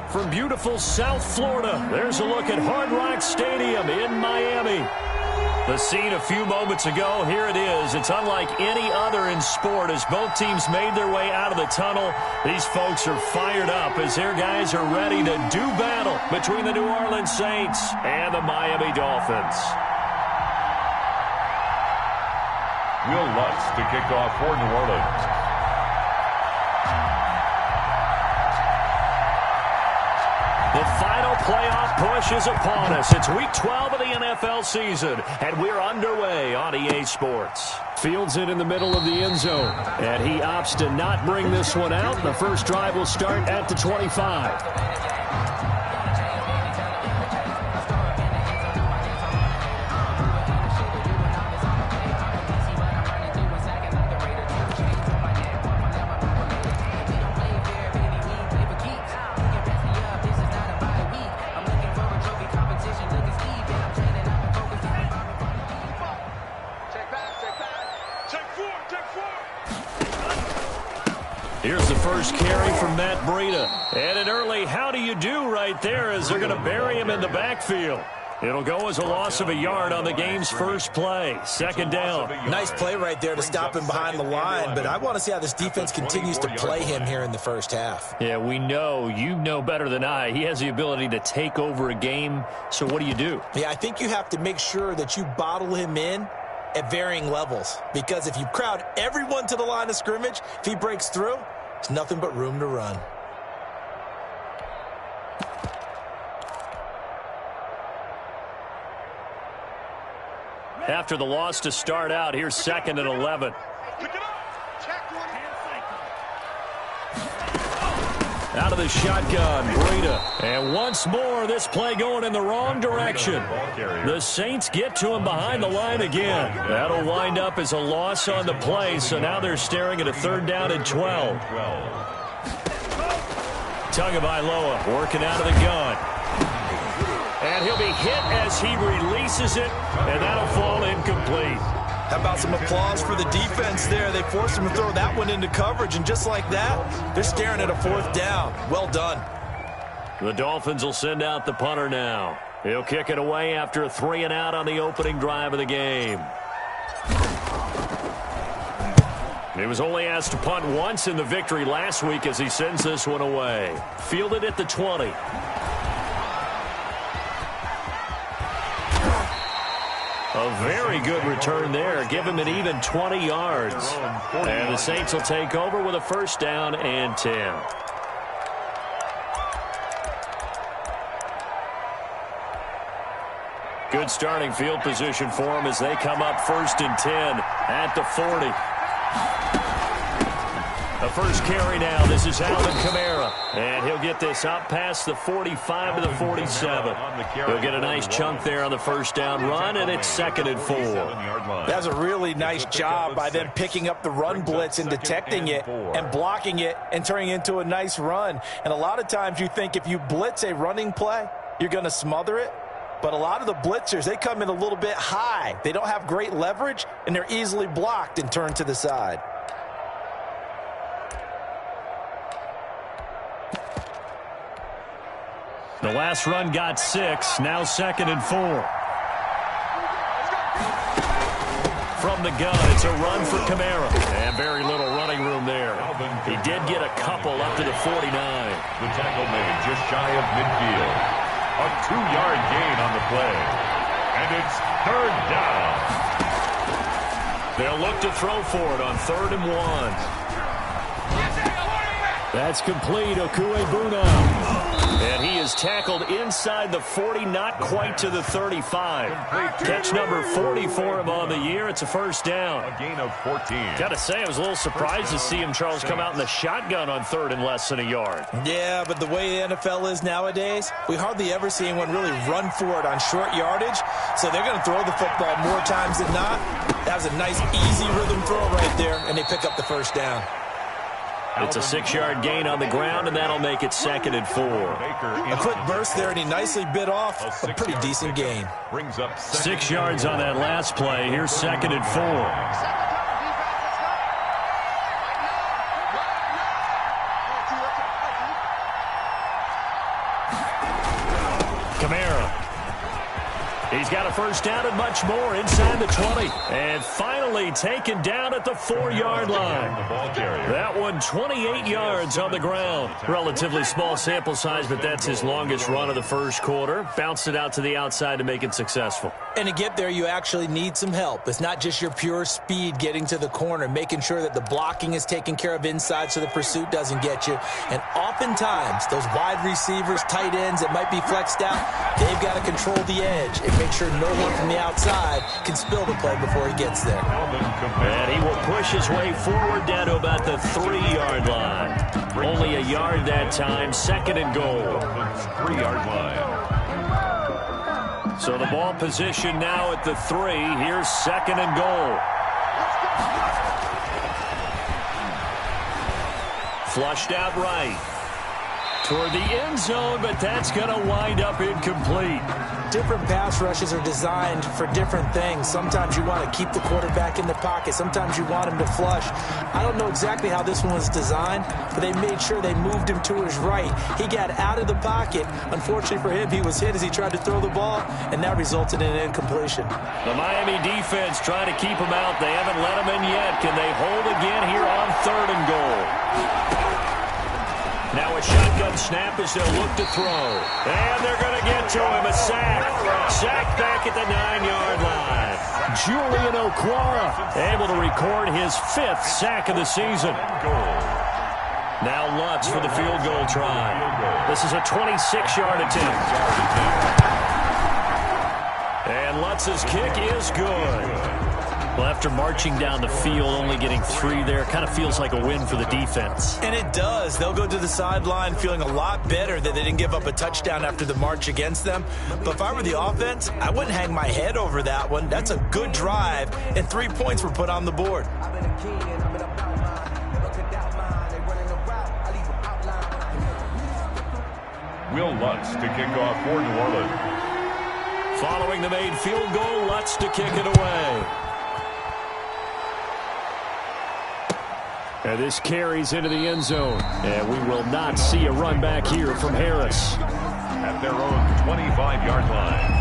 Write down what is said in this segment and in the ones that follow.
from beautiful South Florida, there's a look at Hard Rock Stadium in Miami. The scene a few moments ago, here it is. It's unlike any other in sport as both teams made their way out of the tunnel. These folks are fired up as their guys are ready to do battle between the New Orleans Saints and the Miami Dolphins. Will Lutz to kick off for New Orleans. The final playoff push is upon us. It's Week 12 of the NFL season, and we're underway on EA Sports. Fields it in the middle of the end zone, and he opts to not bring this one out. The first drive will start at the 25. Here's the first carry from Matt Breida. And an early how do you do right there as they're going to bury him in the backfield. It'll go as a loss of a yard on the game's first play. Second down. Nice play right there to stop him behind the line, but I want to see how this defense continues to play him here in the first half. Yeah, we know. You know better than I. He has the ability to take over a game, so what do? Yeah, I think you have to make sure that you bottle him in at varying levels, because if you crowd everyone to the line of scrimmage, if he breaks through, there's nothing but room to run. After the loss to start out, here's 2nd and 11. Out of the shotgun, Breida. And once more, this play going in the wrong direction. The Saints get to him behind the line again. That'll wind up as a loss on the play, so now they're staring at a 3rd down and 12. Tagovailoa working out of the gun. And he'll be hit as he releases it, and that'll fall incomplete. How about some applause for the defense there? They forced him to throw that one into coverage, and just like that, they're staring at a 4th down. Well done. The Dolphins will send out the punter now. He'll kick it away after a 3-and-out on the opening drive of the game. He was only asked to punt once in the victory last week as he sends this one away. Fielded at the 20. A very good return there. Give him an even 20 yards. And the Saints will take over with a 1st down and 10. Good starting field position for them as they come up 1st and 10 at the 40. The first carry now. This is Alvin Kamara. And he'll get this up past the 45 to the 47. He'll get a nice chunk there on the 1st down run, and it's 2nd and 4. That's a really nice job by them picking up the run blitz and detecting it and blocking it and turning it into a nice run. And a lot of times you think if you blitz a running play, you're going to smother it. But a lot of the blitzers, they come in a little bit high. They don't have great leverage, and they're easily blocked and turned to the side. The last run got 6, now 2nd and 4. From the gun, it's a run for Kamara. And very little running room there. He did get a couple up to the 49. The tackle made just shy of midfield. A 2-yard gain on the play. And it's 3rd down. They'll look to throw for it on 3rd and 1. That's complete. Okuebuna. And he is tackled inside the 40, not quite to the 35. Catch number 40 for him on the year. It's a 1st down. A gain of 14. Got to say, I was a little surprised to see him, Charles, come out in the shotgun on 3rd and less than a yard. Yeah, but the way the NFL is nowadays, we hardly ever see anyone really run for it on short yardage. So they're going to throw the football more times than not. That was a nice, easy rhythm throw right there, and they pick up the 1st down. It's a 6-yard gain on the ground, and that'll make it 2nd and 4. A quick burst there, and he nicely bit off a pretty decent gain. 6 yards on that last play. Here's 2nd and 4. Kamara. He's got a first down and much more inside the 20. And finally taken down at the 4-yard line. That one 28 yards on the ground. Relatively small sample size, but that's his longest run of the first quarter. Bounced it out to the outside to make it successful. And to get there, you actually need some help. It's not just your pure speed getting to the corner, making sure that the blocking is taken care of inside so the pursuit doesn't get you. And oftentimes, those wide receivers, tight ends that might be flexed out, they've got to control the edge and make sure no one from the outside can spill the play before he gets there. And he will push his way forward down to about the 3-yard line. Only a yard that time, 2nd and goal. 3-yard line. So the ball position now at the 3. Here's 2nd and goal. Flushed out right. Toward the end zone, but that's going to wind up incomplete. Different pass rushes are designed for different things. Sometimes you want to keep the quarterback in the pocket. Sometimes you want him to flush. I don't know exactly how this one was designed, but they made sure they moved him to his right. He got out of the pocket. Unfortunately for him, he was hit as he tried to throw the ball, and that resulted in an incompletion. The Miami defense trying to keep him out. They haven't let him in yet. Can they hold again here on 3rd and goal? Now a shotgun snap as they'll look to throw. And they're going to get to him. A sack. Sack back at the 9-yard line. Julian Okwara able to record his 5th sack of the season. Now Lutz for the field goal try. This is a 26-yard attempt. And Lutz's kick is good. Well, after marching down the field, only getting 3 there, kind of feels like a win for the defense. And it does. They'll go to the sideline feeling a lot better that they didn't give up a touchdown after the march against them. But if I were the offense, I wouldn't hang my head over that one. That's a good drive, and 3 points were put on the board. Will Lutz to kick off for New Orleans. Following the made field goal, Lutz to kick it away. And this carries into the end zone. And we will not see a run back here from Harris. At their own 25-yard line.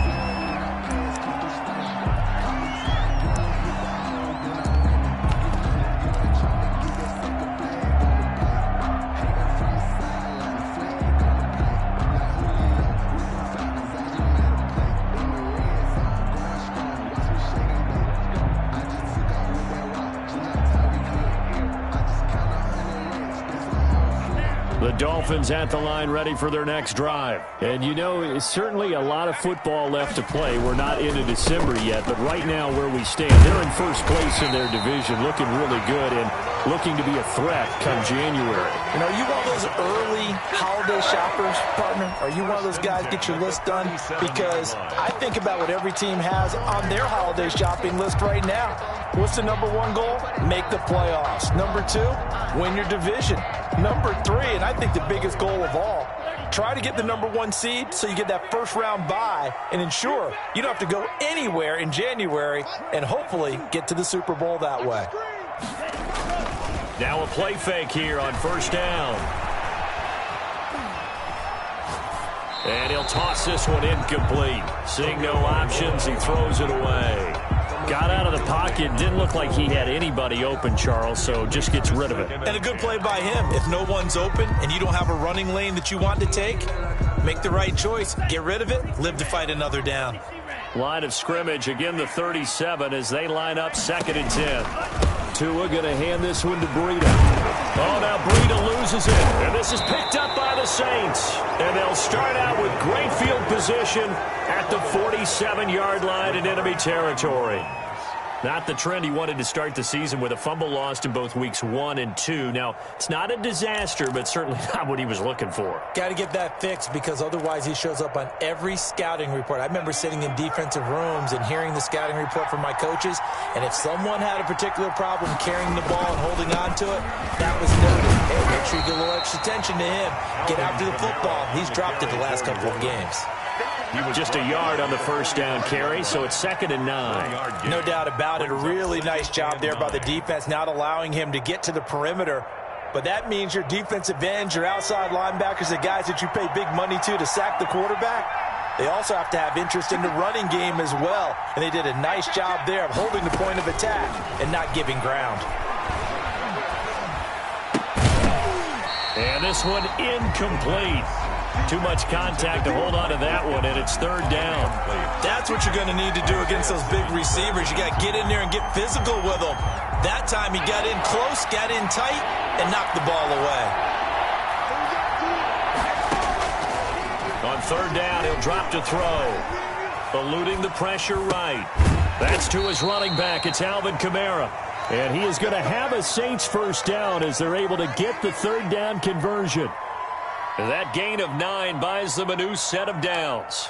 The Dolphins at the line ready for their next drive. And you know, it's certainly a lot of football left to play. We're not into December yet, but right now where we stand, they're in first place in their division, looking really good and looking to be a threat come January. And are you one of those early holiday shoppers, partner? Are you one of those guys get your list done? Because I think about what every team has on their holiday shopping list right now. What's the number 1 goal? Make the playoffs. Number 2, win your division. Number 3, and I think the biggest goal of all, try to get the number 1 seed so you get that first-round bye and ensure you don't have to go anywhere in January and hopefully get to the Super Bowl that way. Now a play fake here on first down. And he'll toss this one incomplete. Seeing no options, he throws it away. Got out of the pocket. Didn't look like he had anybody open, Charles, so just gets rid of it. And a good play by him. If no one's open and you don't have a running lane that you want to take, make the right choice. Get rid of it. Live to fight another down. Line of scrimmage, again the 37 as they line up 2nd and 10. Tua going to hand this one to Breida. Oh, now Breida loses it. And this is picked up by the Saints. And they'll start out with great field position at the 47-yard line in enemy territory. Not the trend he wanted to start the season with a fumble lost in both weeks 1 and 2. Now, it's not a disaster, but certainly not what he was looking for. Got to get that fixed because otherwise he shows up on every scouting report. I remember sitting in defensive rooms and hearing the scouting report from my coaches, and if someone had a particular problem carrying the ball and holding on to it, that was noted. Hey, make sure you get a little extra attention to him. Get after the football. He's dropped it the last couple of games. Just a yard on the first down carry, so it's 2nd and 9. No doubt about it. A really nice job there by the defense, not allowing him to get to the perimeter. But that means your defensive ends, your outside linebackers, the guys that you pay big money to sack the quarterback, they also have to have interest in the running game as well. And they did a nice job there of holding the point of attack and not giving ground. And this one incomplete. Too much contact to hold on to that one, and it's third down. That's what you're going to need to do against those big receivers. You got to get in there and get physical with them. That time he got in close, got in tight, and knocked the ball away. On third down, he'll drop to throw. Eluding the pressure right. That's to his running back. It's Alvin Kamara. And he is going to have a Saints first down as they're able to get the third down conversion. That gain of 9 buys them a new set of downs.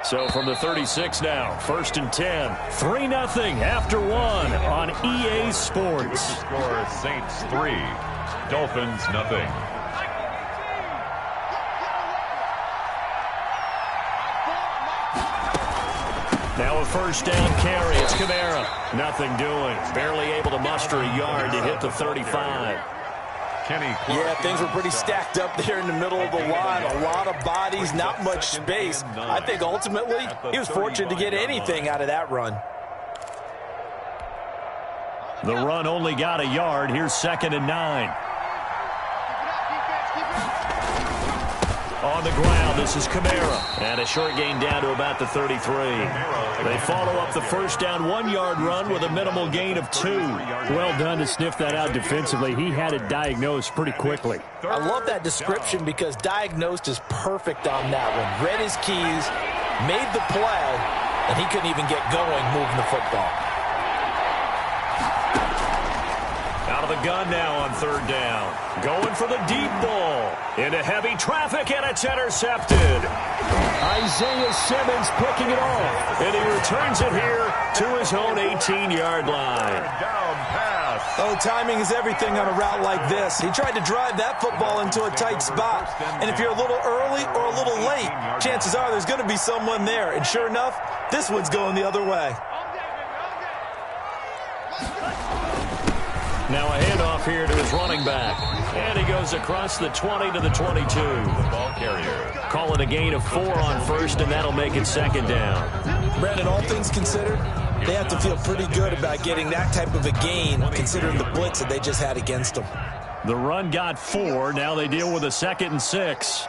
So from the 36 now, first and 10. 3-0 after 1 on EA Sports. Score Saints 3, Dolphins 0. Now a first down carry. It's Kamara. Nothing doing. Barely able to muster a yard to hit the 35. Yeah, things were pretty stacked up there in the middle of the line. A lot of bodies, not much space. I think ultimately he was fortunate to get anything out of that run. The run only got a yard. Here's second and 9. On the ground, this is Kamara. And a short gain down to about the 33. They follow up the first down 1-yard run with a minimal gain of 2. Well done to sniff that out defensively. He had it diagnosed pretty quickly. I love that description because diagnosed is perfect on that one. Read his keys, made the play, and he couldn't even get going moving the football. Out of the gun now on third down. Going for the deep ball. Into heavy traffic, and it's intercepted. Isaiah Simmons picking it off. And he returns it here to his own 18-yard line. Down pass. Oh, timing is everything on a route like this. He tried to drive that football into a tight spot. And if you're a little early or a little late, chances are there's going to be someone there. And sure enough, this one's going the other way. Now a handoff here to his running back. And he goes across the 20 to the 22. The ball carrier. Call it a gain of 4 on first, and that'll make it second down. Brandon, all things considered, they have to feel pretty good about getting that type of a gain considering the blitz that they just had against them. The run got 4. Now they deal with a second and 6.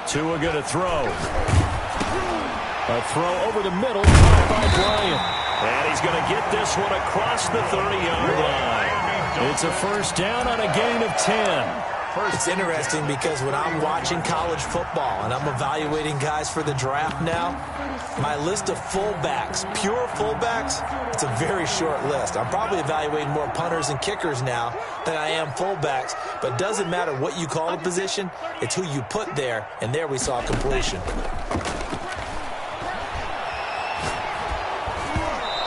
Tua going to throw. A throw over the middle, caught by Bryant. And he's going to get this one across the 30-yard line. It's a first down on a gain of 10. It's interesting because when I'm watching college football and I'm evaluating guys for the draft now, my list of fullbacks, pure fullbacks, it's a very short list. I'm probably evaluating more punters and kickers now than I am fullbacks, but it doesn't matter what you call a position, it's who you put there, and there we saw completion.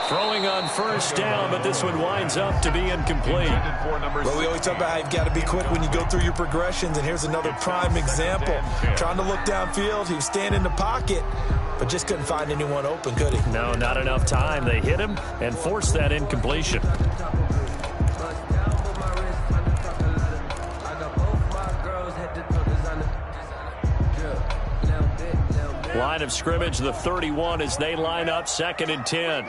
Throwing on first down, but this one winds up to be incomplete. Well, we always talk about how you've got to be quick when you go through your progressions, and here's another prime example. Trying to look downfield, he was standing in the pocket, but just couldn't find anyone open, could he? No, not enough time. They hit him and forced that incompletion. Line of scrimmage, the 31 as they line up second and 10.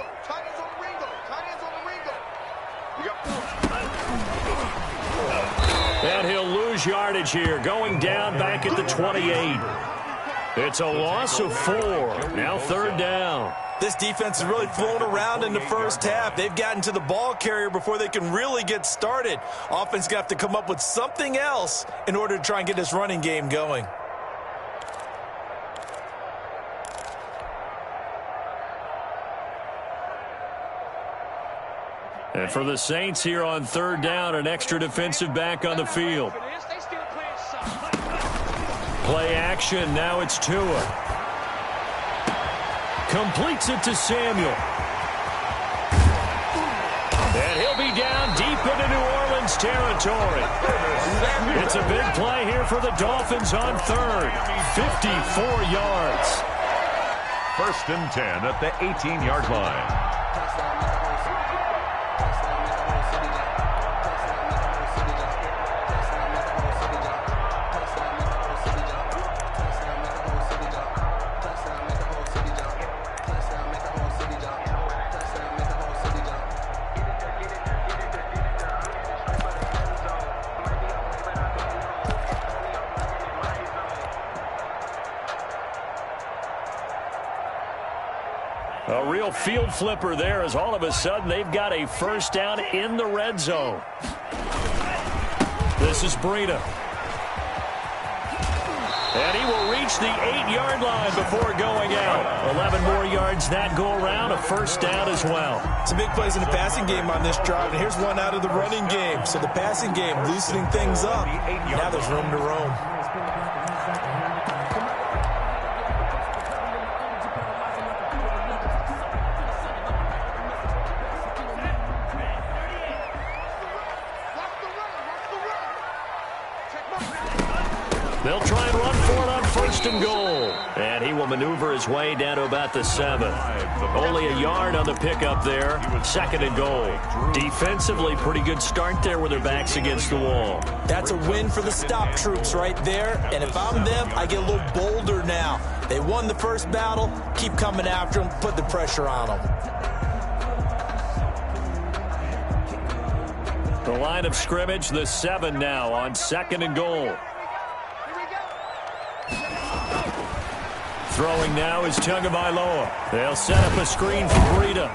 And he'll lose yardage here, going down back at the 28. It's a loss of 4. Now third down. This defense has really flown around in the first half. They've gotten to the ball carrier before they can really get started. Offense got to come up with something else in order to try and get this running game going. And for the Saints here on third down, an extra defensive back on the field. Play action, now it's Tua. Completes it to Samuel. And he'll be down deep into New Orleans territory. It's a big play here for the Dolphins on third. 54 yards. First and 10 at the 18-yard line. A real field flipper there as all of a sudden they've got a first down in the red zone. This is Breida. And he will reach the 8-yard line before going out. 11 more yards that go around, a first down as well. Some big plays in the passing game on this drive, and here's one out of the running game. So the passing game loosening things up. Now there's room to roam. They'll try and run for it on first and goal. And he will maneuver his way down to about the 7. Only a yard on the pickup there. Second and goal. Defensively, pretty good start there with their backs against the wall. That's a win for the stop troops right there. And if I'm them, I get a little bolder now. They won the first battle. Keep coming after them. Put the pressure on them. The line of scrimmage, the 7 now on second and goal. Throwing now is Tagovailoa. They'll set up a screen for Breida.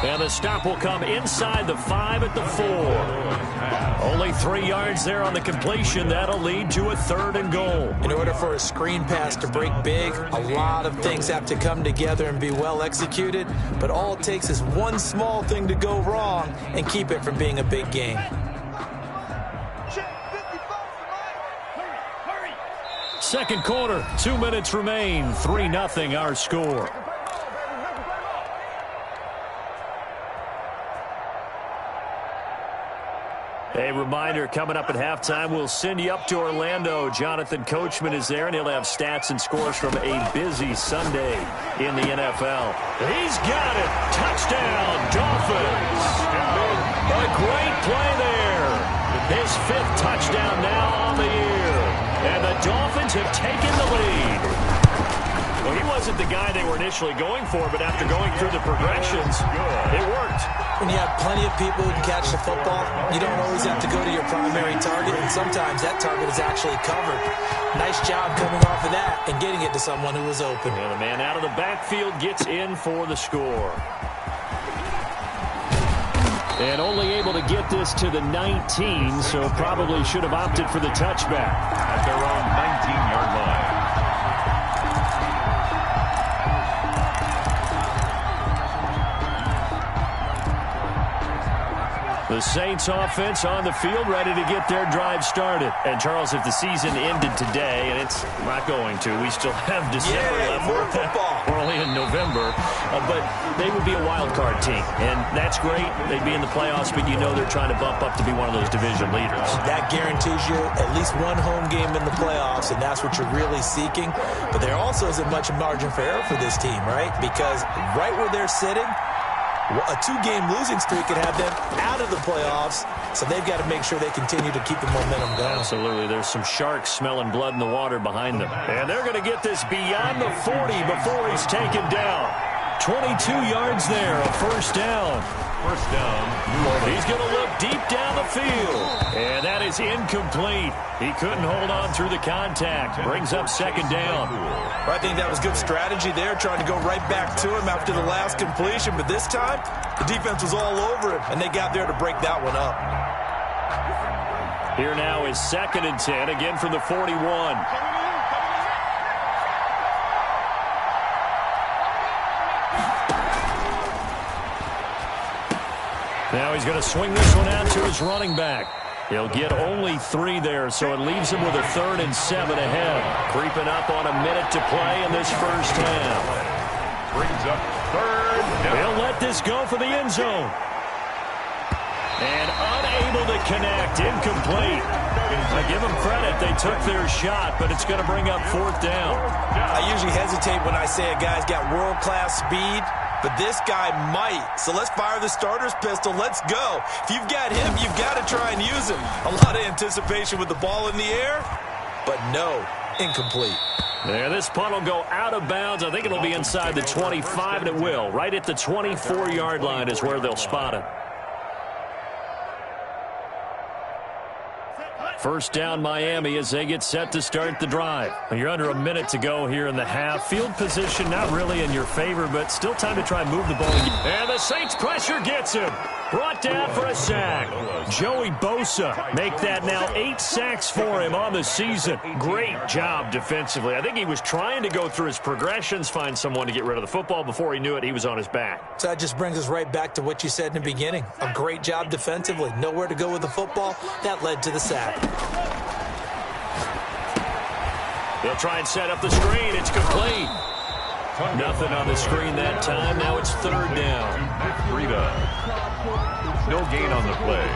And the stop will come inside the 5 at the 4. Only 3 yards there on the completion. That'll lead to a third and goal. In order for a screen pass to break big, a lot of things have to come together and be well executed. But all it takes is one small thing to go wrong and keep it from being a big game. Second quarter, 2 minutes remain. 3-0 our score. A reminder, coming up at halftime, we'll send you up to Orlando. Jonathan Coachman is there, and he'll have stats and scores from a busy Sunday in the NFL. He's got it. Touchdown, Dolphins. A great play there. His 5th touchdown now on the year. And the Dolphins have taken the lead. Well, he wasn't the guy they were initially going for, but after going through the progressions, it worked. When you have plenty of people who can catch the football, you don't always have to go to your primary target, and sometimes that target is actually covered. Nice job coming off of that and getting it to someone who was open. And the man out of the backfield gets in for the score. And only able to get this to the 19, so probably should have opted for the touchback. At their own 19-yard line. The Saints offense on the field, ready to get their drive started. And, Charles, if the season ended today, and it's not going to, we still have December left. More football. We're only in November. But they would be a wild card team. And that's great. They'd be in the playoffs, but you know they're trying to bump up to be one of those division leaders. That guarantees you at least one home game in the playoffs, and that's what you're really seeking. But there also isn't much margin for error for this team, right? Because right where they're sitting, a 2-game losing streak could have them out of the playoffs, so they've got to make sure they continue to keep the momentum going. Absolutely. There's some sharks smelling blood in the water behind them. And they're going to get this beyond the 40 before he's taken down. 22 yards there, a first down. First down. He's going to look deep down the field. And that is incomplete. He couldn't hold on through the contact. Brings up second down. Well, I think that was good strategy there, trying to go right back to him after the last completion. But this time, the defense was all over him, and they got there to break that one up. Here now is second and 10, again from the 41. Now he's going to swing this one out to his running back. He'll get only 3 there, so it leaves him with a 3rd and 7 ahead. Creeping up on a minute to play in this first half. Brings up 3rd down. He'll let this go for the end zone. And unable to connect, incomplete. I give them credit, they took their shot, but it's going to bring up 4th down. I usually hesitate when I say a guy's got world-class speed, but this guy might. So let's fire the starter's pistol. Let's go. If you've got him, you've got to try and use him. A lot of anticipation with the ball in the air, but no, incomplete. Yeah, this punt will go out of bounds. I think it'll be inside the 25, and it will. Right at the 24-yard line is where they'll spot it. First down Miami as they get set to start the drive. You're under a minute to go here in the half. Field position not really in your favor, but still time to try and move the ball. And the Saints pressure gets him. Brought down for a sack. Joey Bosa make that now 8 sacks for him on the season. Great job defensively. I think he was trying to go through his progressions, find someone to get rid of the football. Before he knew it, he was on his back. So that just brings us right back to what you said in the beginning. A great job defensively. Nowhere to go with the football. That led to the sack. They'll try and set up the screen. It's complete. Nothing on the screen that time. Now it's third down. No gain on the play.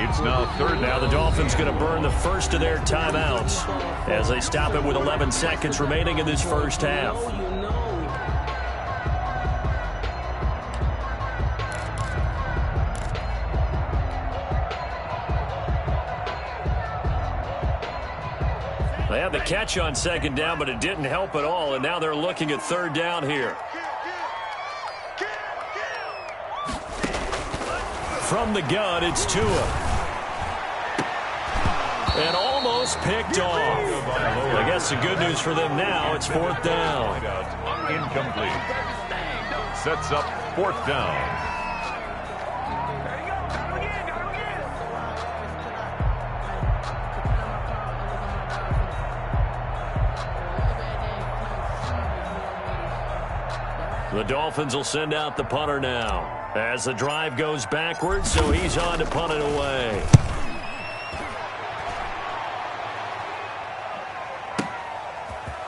It's now third. Now the Dolphins going to burn the first of their timeouts as they stop it with 11 seconds remaining in this first half. They had the catch on second down, but it didn't help at all, and now they're looking at third down here. From the gun, it's Tua. And almost picked off. I guess the good news for them now, it's fourth down. Incomplete. Sets up fourth down. The Dolphins will send out the punter now as the drive goes backwards, so he's on to punt it away.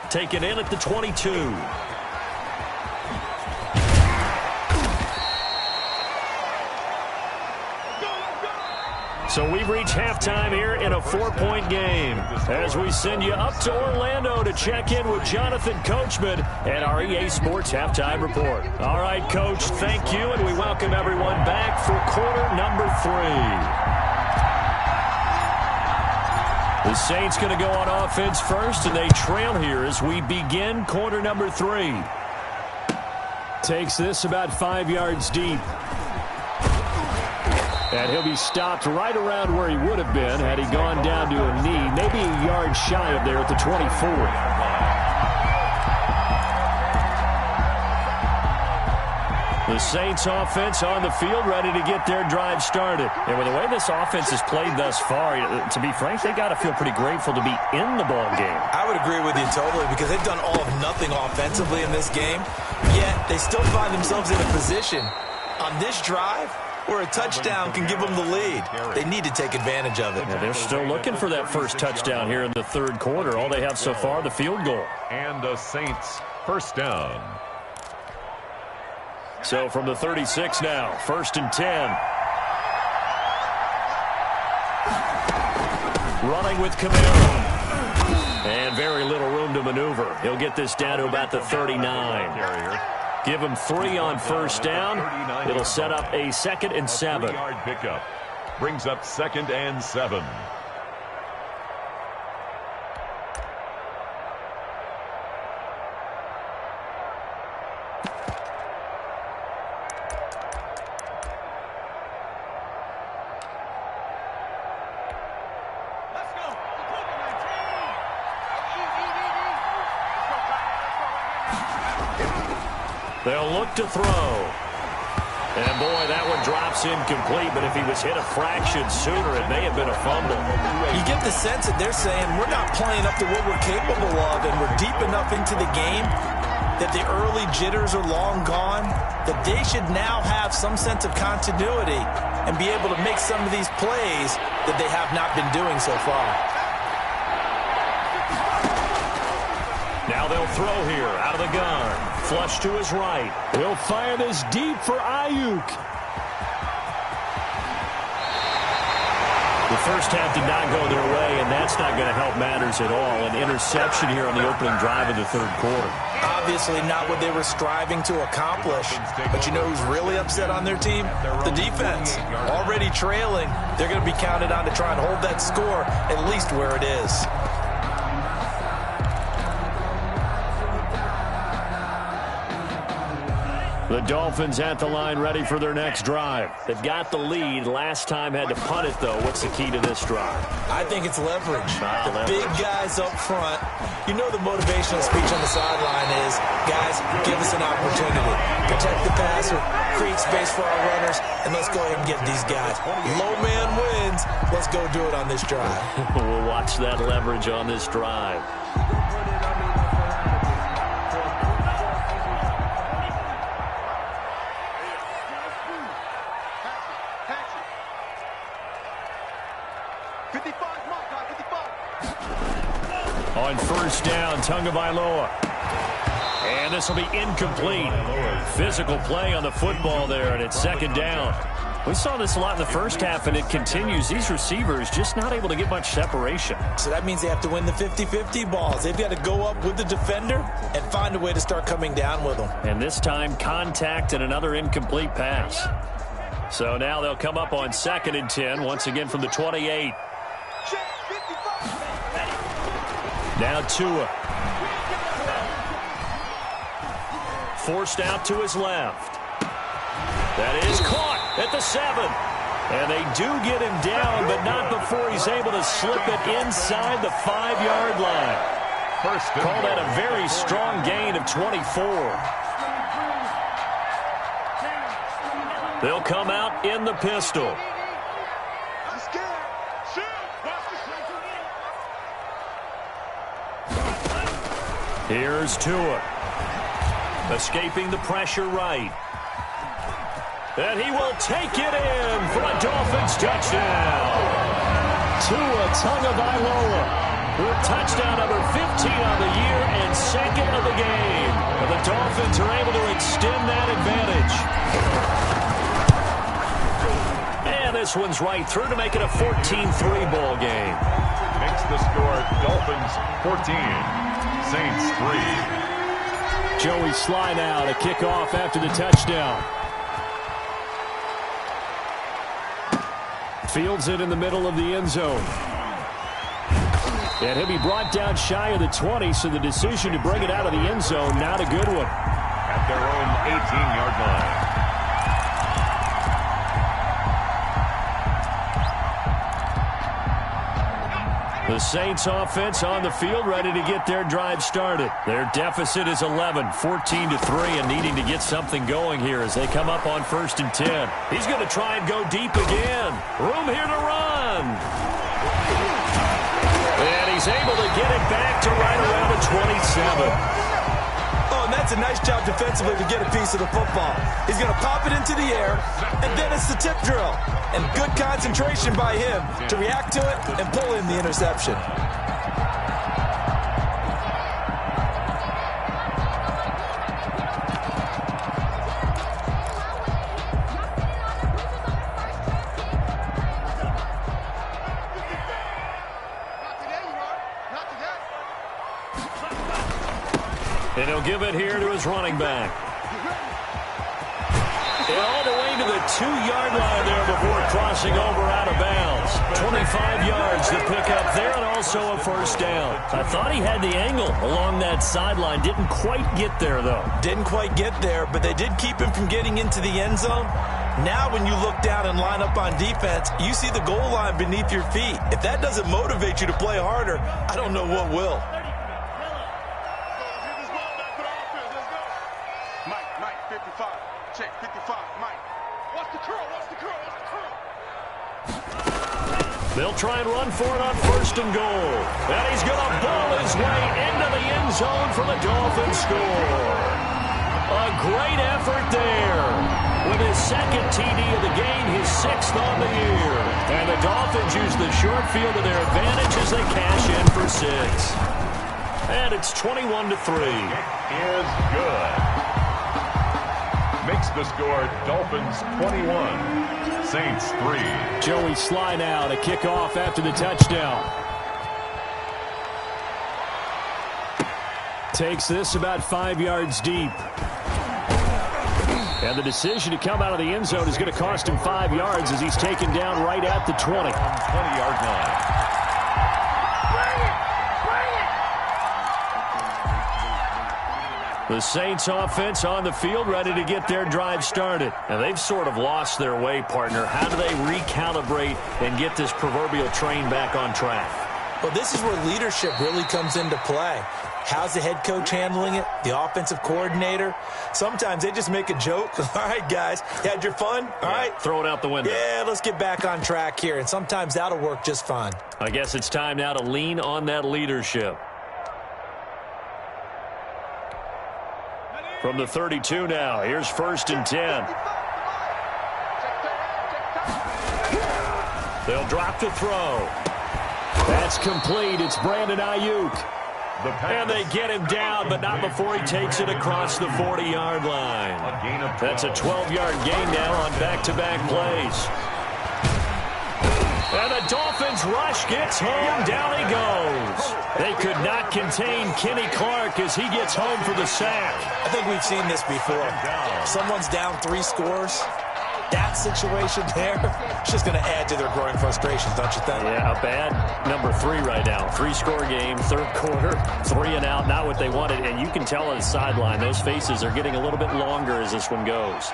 Taken in at the 22. So we've reached halftime here in a 4-point game as we send you up to Orlando to check in with Jonathan Coachman and our EA Sports Halftime Report. All right, Coach, thank you, and we welcome everyone back for quarter number 3. The Saints going to go on offense first, and they trail here as we begin quarter number 3. Takes this about 5 yards deep. And he'll be stopped right around where he would have been had he gone down to a knee, maybe a yard shy of there at the 24. The Saints offense on the field ready to get their drive started. And with the way this offense has played thus far, to be frank, they got to feel pretty grateful to be in the ball game. I would agree with you totally because they've done all of nothing offensively in this game, yet they still find themselves in a position on this drive where a touchdown can give them the lead. They need to take advantage of it. Yeah, they're still looking for that first touchdown here in the third quarter. All they have so far, the field goal. And the Saints first down. So from the 36 now, 1st and 10. Running with Camaro. And very little room to maneuver. He'll get this down to about the 39. Give him 3 on first down. It'll set up a 2nd and 7. 3-yard pickup. Brings up 2nd and 7. They'll look to throw. And, boy, that one drops incomplete, but if he was hit a fraction sooner, it may have been a fumble. You get the sense that they're saying we're not playing up to what we're capable of, and we're deep enough into the game that the early jitters are long gone, that they should now have some sense of continuity and be able to make some of these plays that they have not been doing so far. Now they'll throw here out of the gun. Flush to his right. He'll fire this deep for Ayuk. The first half did not go their way, and that's not going to help matters at all. An interception here on the opening drive of the third quarter. Obviously not what they were striving to accomplish. But you know who's really upset on their team? The defense. Already trailing. They're going to be counted on to try and hold that score at least where it is. The Dolphins at the line ready for their next drive. They've got the lead. Last time had to punt it, though. What's the key to this drive? I think it's leverage. Big guys up front. You know the motivational speech on the sideline is, guys, give us an opportunity. Protect the passer, create space for our runners, and let's go ahead and get these guys. Low man wins. Let's go do it on this drive. We'll watch that leverage on this drive. On first down, Tagovailoa. And this will be incomplete. Physical play on the football there, and it's second down. We saw this a lot in the first half, and it continues. These receivers just not able to get much separation. So that means they have to win the 50-50 balls. They've got to go up with the defender and find a way to start coming down with them. And this time, contact and another incomplete pass. So now they'll come up on 2nd and 10, once again from the 28. Now Tua. Forced out to his left. That is caught at the 7. And they do get him down, but not before he's able to slip it inside the 5-yard line. Call that a very strong gain of 24. They'll come out in the pistol. Here's Tua. Escaping the pressure right. And he will take it in for a Dolphins touchdown. Tua Tagovailoa with touchdown number 15 on the year and 2nd of the game. And the Dolphins are able to extend that advantage. And this one's right through to make it a 14-3 ball game. Makes the score Dolphins 14. Saints 3. Joey slide out, a kickoff after the touchdown. Fields it in the middle of the end zone. And he'll be brought down shy of the 20, so the decision to bring it out of the end zone, not a good one. At their own 18-yard line. The Saints offense on the field ready to get their drive started. Their deficit is 11, 14-3, and needing to get something going here as they come up on 1st and 10. He's going to try and go deep again. Room here to run. And he's able to get it back to right around the 27. Oh, and that's a nice job defensively to get a piece of the football. He's going to pop it into the air, and then it's the tip drill. And good concentration by him to react to it and pull in the interception. And he'll give it here to his running back. And all the way to the 2-yard line there before crossing over out of bounds. 25 yards to pick up there and also a first down. I thought he had the angle along that sideline. Didn't quite get there, though. Didn't quite get there, but they did keep him from getting into the end zone. Now when you look down and line up on defense, you see the goal line beneath your feet. If that doesn't motivate you to play harder, I don't know what will. Mike, 55. Check, 55, Mike. What's the curl? They'll try and run for it on 1st and goal. And he's going to ball his way into the end zone for the Dolphins score. A great effort there. With his 2nd TD of the game, his 6th on the year. And the Dolphins use the short field to their advantage as they cash in for 6. And it's 21-3. Is good. Makes the score Dolphins 21, Saints 3. Joey slide out, a kickoff after the touchdown. Takes this about 5 yards deep. And the decision to come out of the end zone is going to cost him 5 yards as he's taken down right at the 20. 20-yard line. The Saints offense on the field, ready to get their drive started. Now, they've sort of lost their way, partner. How do they recalibrate and get this proverbial train back on track? Well, this is where leadership really comes into play. How's the head coach handling it? The offensive coordinator? Sometimes they just make a joke. All right, guys, you had your fun? All right. Throw it out the window. Yeah, let's get back on track here. And sometimes that'll work just fine. I guess it's time now to lean on that leadership. From the 32 now, here's 1st and 10. They'll drop the throw. That's complete. It's Brandon Ayuk. And they get him down, but not before he takes it across the 40-yard line. That's a 12-yard gain now on back-to-back plays. And the Dolphins rush gets home. Down he goes. They could not contain Kenny Clark as he gets home for the sack. I think we've seen this before. Someone's down 3 scores. That situation there, it's just going to add to their growing frustrations, don't you think? Yeah, a bad number 3 right now. 3-score game, 3rd quarter, 3 and out, not what they wanted. And you can tell on the sideline, those faces are getting a little bit longer as this one goes.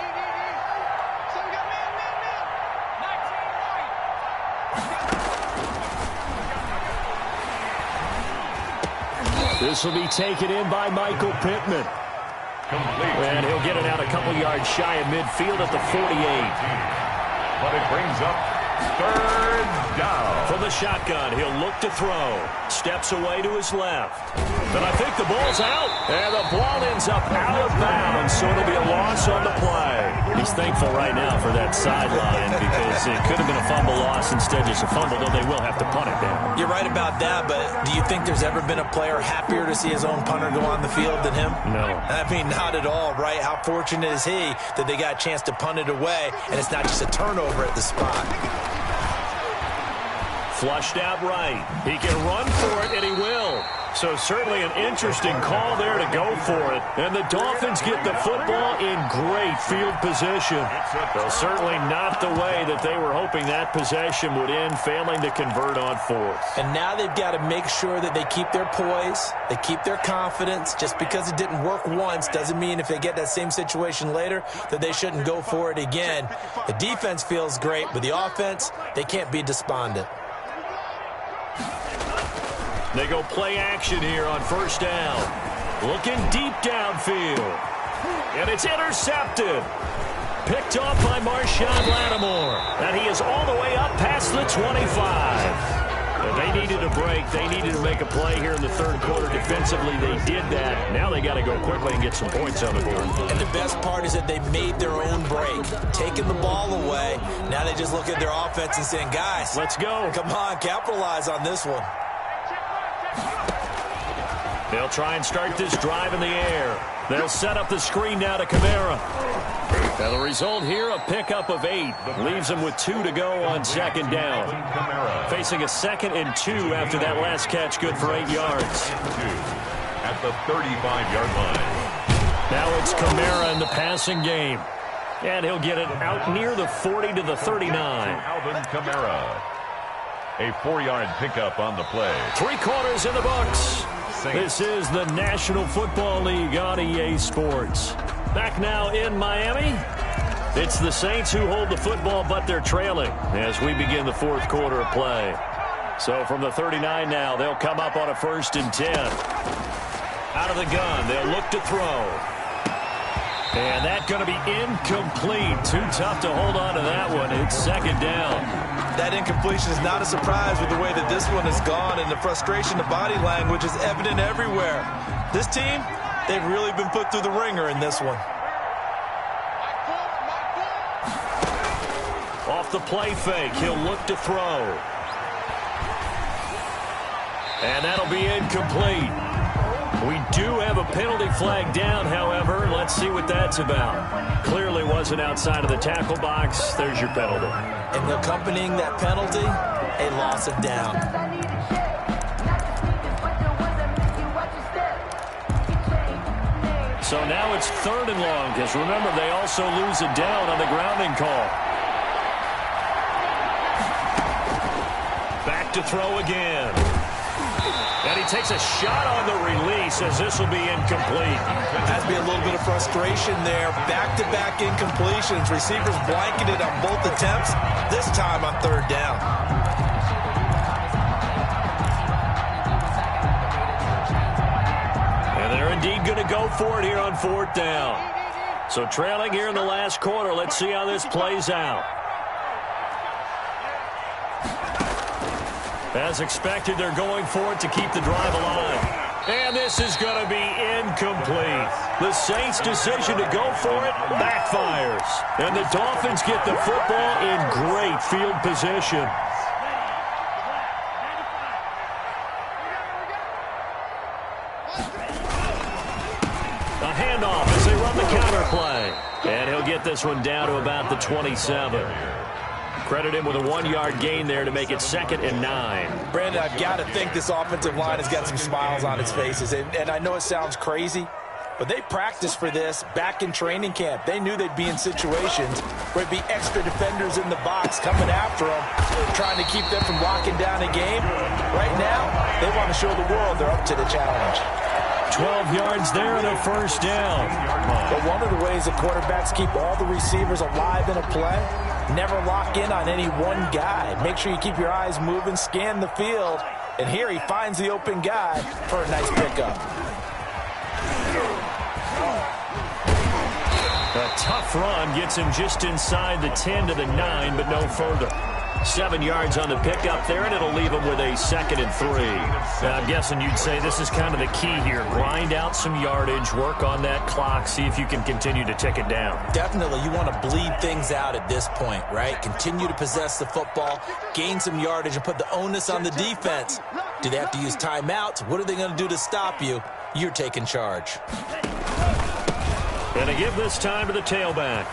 This will be taken in by Michael Pittman. And he'll get it out a couple yards shy of midfield at the 48. But it brings up 3rd down. From the shotgun, he'll look to throw. Steps away to his left. And I think the ball's out. And the ball ends up out of bounds, so it'll be a loss on the play. He's thankful right now for that sideline because it could have been a fumble loss, instead just a fumble, though they will have to punt it down. You're right about that, but do you think there's ever been a player happier to see his own punter go on the field than him? No. I mean, not at all, right? How fortunate is he that they got a chance to punt it away, and it's not just a turnover at the spot. Flushed out right. He can run for it, and he will. So certainly an interesting call there to go for it. And the Dolphins get the football in great field position. Well, certainly not the way that they were hoping that possession would end, failing to convert on 4th. And now they've got to make sure that they keep their poise, they keep their confidence. Just because it didn't work once doesn't mean if they get that same situation later that they shouldn't go for it again. The defense feels great, but the offense, they can't be despondent. They go play action here on 1st down. Looking deep downfield. And it's intercepted. Picked off by Marshawn Lattimore. And he is all the way up past the 25. They needed a break. They needed to make a play here in the 3rd quarter. Defensively, they did that. Now they got to go quickly and get some points on the board. And the best part is that they made their own break. Taking the ball away. Now they just look at their offense and saying, guys, let's go. Come on, capitalize on this one. They'll try and start this drive in the air. They'll set up the screen now to Kamara. Now the result here, a pickup of 8. Leaves them with 2 to go on 2nd down. Facing a 2nd and 2 after that last catch, good for 8 yards. At the 35-yard line. Now it's Kamara in the passing game. And he'll get it out near the 40 to the 39. Alvin Kamara. A 4-yard pickup on the play. 3 quarters in the books. This is the National Football League on EA Sports. Back now in Miami. It's the Saints who hold the football, but they're trailing as we begin the 4th quarter of play. So from the 39 now, they'll come up on a 1st and 10. Out of the gun, they'll look to throw. And that's going to be incomplete. Too tough to hold on to that one. It's 2nd down. That incompletion is not a surprise with the way that this one has gone, and the frustration, the body language is evident everywhere. This team, they've really been put through the ringer in this one. Off the play fake, he'll look to throw. And that'll be incomplete. We do have a penalty flag down, however. Let's see what that's about. Clearly wasn't outside of the tackle box. There's your penalty. And accompanying that penalty, a loss of down. So now it's 3rd and long, because remember, they also lose a down on the grounding call. Back to throw again. And he takes a shot on the release as this will be incomplete. Has to be a little bit of frustration there. Back-to-back incompletions. Receivers blanketed on both attempts, this time on third down. And they're indeed going to go for it here on fourth down. So trailing here in the last quarter. Let's see how this plays out. As expected, they're going for it to keep the drive alive. And this is going to be incomplete. The Saints' decision to go for it backfires. And the Dolphins get the football in great field position. A handoff as they run the counter play. And he'll get this one down to about the 27. Credit him with a 1-yard gain there to make it 2nd and 9. Brandon, I've got to think this offensive line has got some smiles on its faces. And I know it sounds crazy, but they practiced for this back in training camp. They knew they'd be in situations where it'd be extra defenders in the box coming after them, trying to keep them from locking down a game. Right now, they want to show the world they're up to the challenge. 12 yards there and a first down. But one of the ways that quarterbacks keep all the receivers alive in a play, never lock in on any one guy. Make sure you keep your eyes moving, scan the field. And here he finds the open guy for a nice pickup. A tough run gets him just inside the 10 to the 9, but no further. 7 yards on the pickup there, and it'll leave him with a 2nd and 3. Now, I'm guessing you'd say this is kind of the key here. Grind out some yardage, work on that clock, see if you can continue to tick it down. Definitely, you want to bleed things out at this point, right? Continue to possess the football, gain some yardage, and put the onus on the defense. Do they have to use timeouts? What are they going to do to stop you? You're taking charge. And to give this time to the tailback.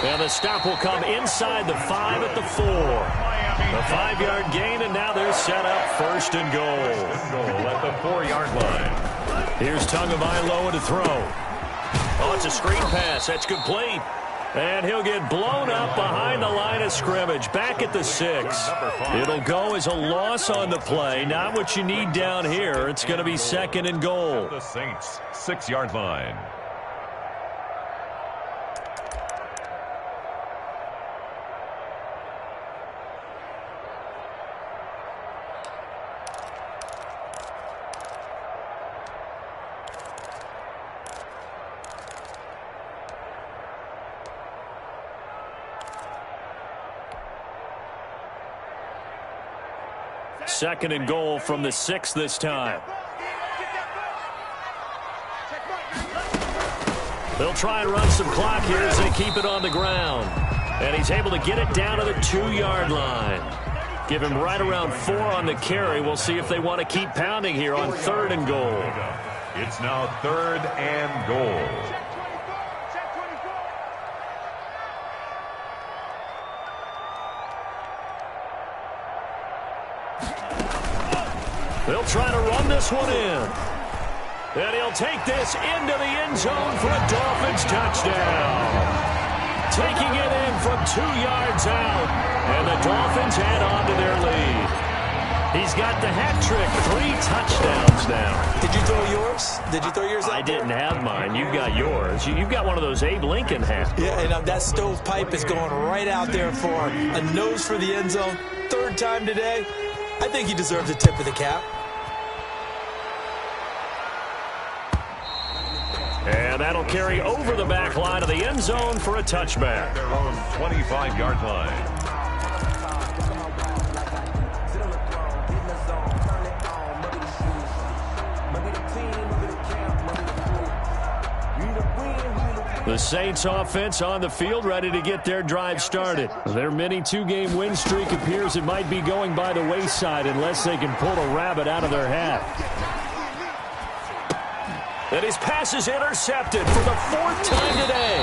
And the stop will come inside the 5 at the 4. A 5-yard gain, and now they're set up 1st and goal. At the 4-yard line. Here's Tagovailoa to throw. Oh, it's a screen pass. That's complete. And he'll get blown up behind the line of scrimmage. Back at the 6. It'll go as a loss on the play. Not what you need down here. It's going to be 2nd and goal. The Saints, 6-yard line. Second and goal from the 6 this time. They'll try and run some clock here as they keep it on the ground. And he's able to get it down to the 2-yard line. Give him right around 4 on the carry. We'll see if they want to keep pounding here on 3rd and goal. It's now 3rd and goal. They'll try to run this one in. And he'll take this into the end zone for a Dolphins touchdown. Taking it in from 2 yards out. And the Dolphins add on to their lead. He's got the hat trick. 3 touchdowns now. Did you throw yours? Did you throw yours out I didn't have mine. You've got yours. You've got one of those Abe Lincoln hats. Yeah, and that stovepipe is going right out there for a nose for the end zone. 3rd time today. I think he deserves a tip of the cap. And that'll carry over the back line of the end zone for a touchback. Their own 25-yard line. The Saints offense on the field, ready to get their drive started. Their mini 2-game win streak appears it might be going by the wayside unless they can pull a rabbit out of their hat. And his pass is intercepted for the 4th time today.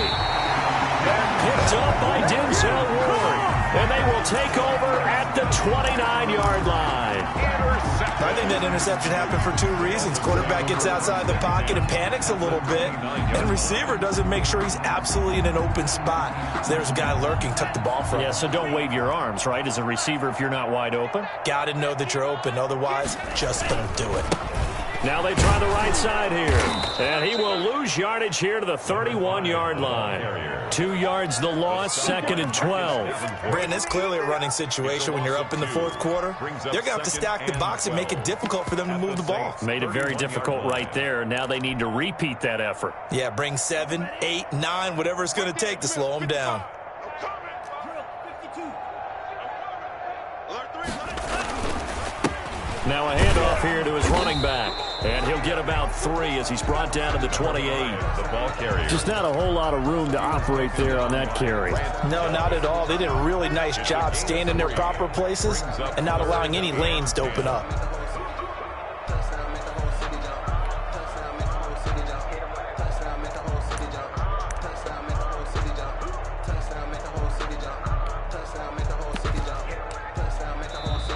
And picked up by Denzel Ward. And they will take over at the 29-yard line. Intercepted. I think that interception happened for two reasons. Quarterback gets outside the pocket and panics a little bit, and receiver doesn't make sure he's absolutely in an open spot. So there's a guy lurking, took the ball from him. Yeah, so don't wave your arms, right, as a receiver if you're not wide open. Got to know that you're open. Otherwise, just don't do it. Now they try the right side here. And he will lose yardage here to the 31-yard line. 2 yards the loss, 2nd and 12. Brandon, it's clearly a running situation when you're up in the fourth quarter. They're going to have to stack the box and make it difficult for them to move the ball. Made it very difficult right there. Now they need to repeat that effort. Yeah, bring 7, 8, 9, whatever it's going to take to slow them down. Now a handoff here to his running back. And he'll get about 3 as he's brought down to the 28. The ball carrier. Just not a whole lot of room to operate there on that carry. No, not at all. They did a really nice job staying in their proper places and not allowing any lanes to open up.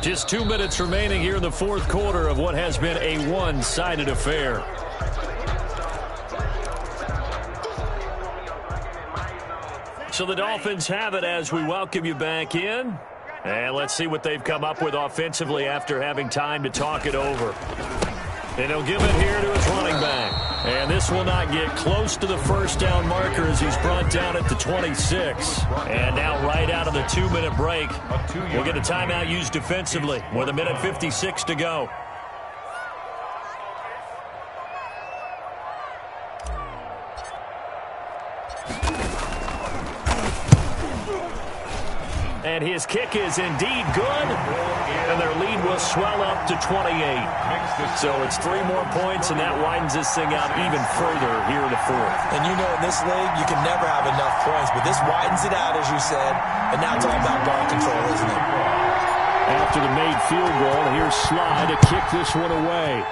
Just 2 minutes remaining here in the fourth quarter of what has been a one-sided affair. So the Dolphins have it as we welcome you back in. And let's see what they've come up with offensively after having time to talk it over. And he'll give it here to his running back. And this will not get close to the first down marker as he's brought down at the 26. And now right out of the 2-minute break, we'll get a timeout used defensively with 1:56 to go. And his kick is indeed good, and their lead will swell up to 28. So it's 3 more points, and that widens this thing out even further here in the fourth. And you know, in this league, you can never have enough points, but this widens it out, as you said, and now it's all about ball control, isn't it? After the made field goal, here's Sly to kick this one away.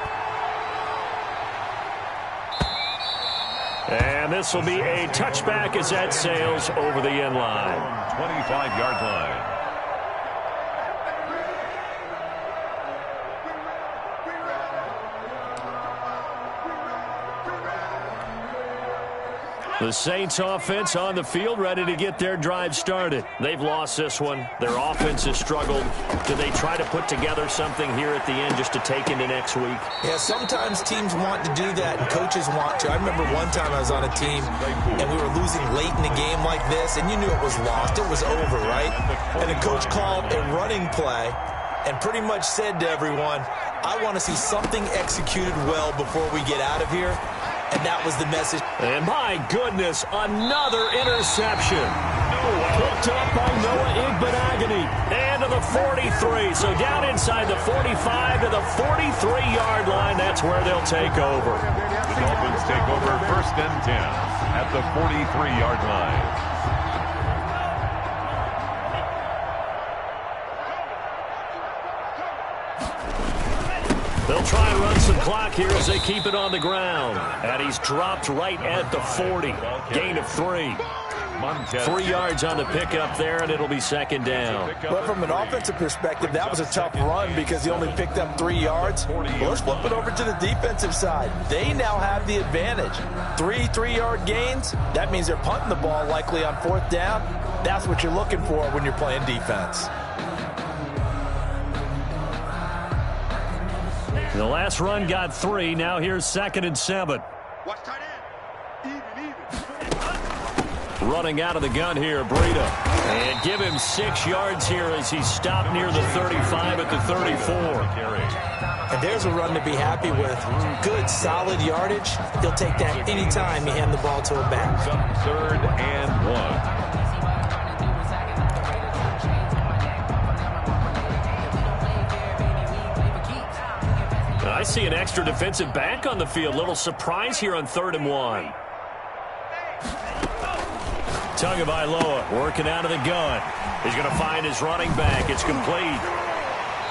And this will be a touchback as that sails over the end line. 25-yard line. The Saints offense on the field, ready to get their drive started. They've lost this one. Their offense has struggled. Do they try to put together something here at the end just to take into next week? Yeah, sometimes teams want to do that and coaches want to. I remember one time I was on a team and we were losing late in a game like this, and you knew it was lost. It was over, right? And the coach called a running play and pretty much said to everyone, I want to see something executed well before we get out of here. And that was the message. And my goodness, another interception. Picked up by Noah Igbenogany. And to the 43. So down inside the 45 to the 43-yard line. That's where they'll take over. The Dolphins take over 1st and 10 at the 43-yard line. They'll try and run some clock here as they keep it on the ground. And he's dropped right at the 40. Gain of 3. 3 yards on the pickup there, and it'll be 2nd down. But from an offensive perspective, that was a tough run because he only picked up 3 yards. Well, let's flip it over to the defensive side. They now have the advantage. 3 3-yard gains. That means they're punting the ball likely on 4th down. That's what you're looking for when you're playing defense. The last run got 3. Now here's 2nd and 7. Watch tight end. Even. Running out of the gun here, Breida. And give him 6 yards here as he's stopped near the 35 at the 34. And there's a run to be happy with. Good, solid yardage. He'll take that anytime you hand the ball to a back. 3rd and 1. I see an extra defensive back on the field. Little surprise here on 3rd and 1. Tagovailoa working out of the gun. He's going to find his running back. It's complete.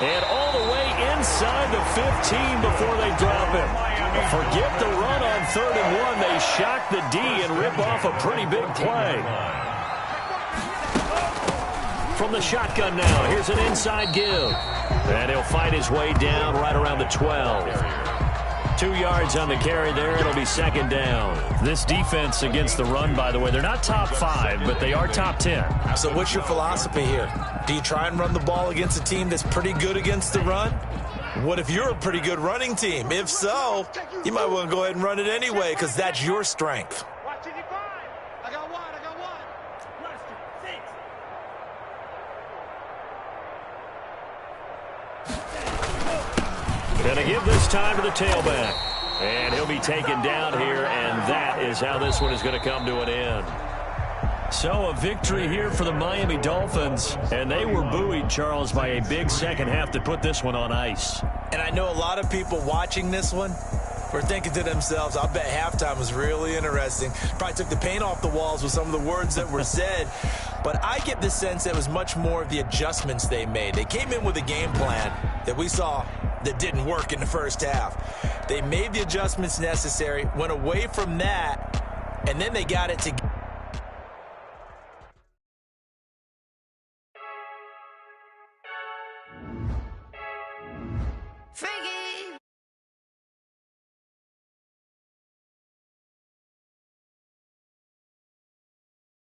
And all the way inside the 15 before they drop him. Forget the run on 3rd and 1. They shock the D and rip off a pretty big play. from the shotgun now. Here's an inside give. And he'll fight his way down right around the 12. 2 yards on the carry there. It'll be second down. This defense against the run, by the way, they're not top 5, but they are top 10. So what's your philosophy here? Do you try and run the ball against a team that's pretty good against the run? What if you're a pretty good running team? If so, you might want to go ahead and run it anyway because that's your strength. I got one. Gonna give this time to the tailback. And he'll be taken down here, and that is how this one is going to come to an end. So a victory here for the Miami Dolphins, and they were buoyed, Charles, by a big second half to put this one on ice. And I know a lot of people watching this one were thinking to themselves, I'll bet halftime was really interesting. Probably took the paint off the walls with some of the words that were said. But I get the sense that it was much more of the adjustments they made. They came in with a game plan that we saw that didn't work in the first half. They made the adjustments necessary, went away from that, and then they got it together.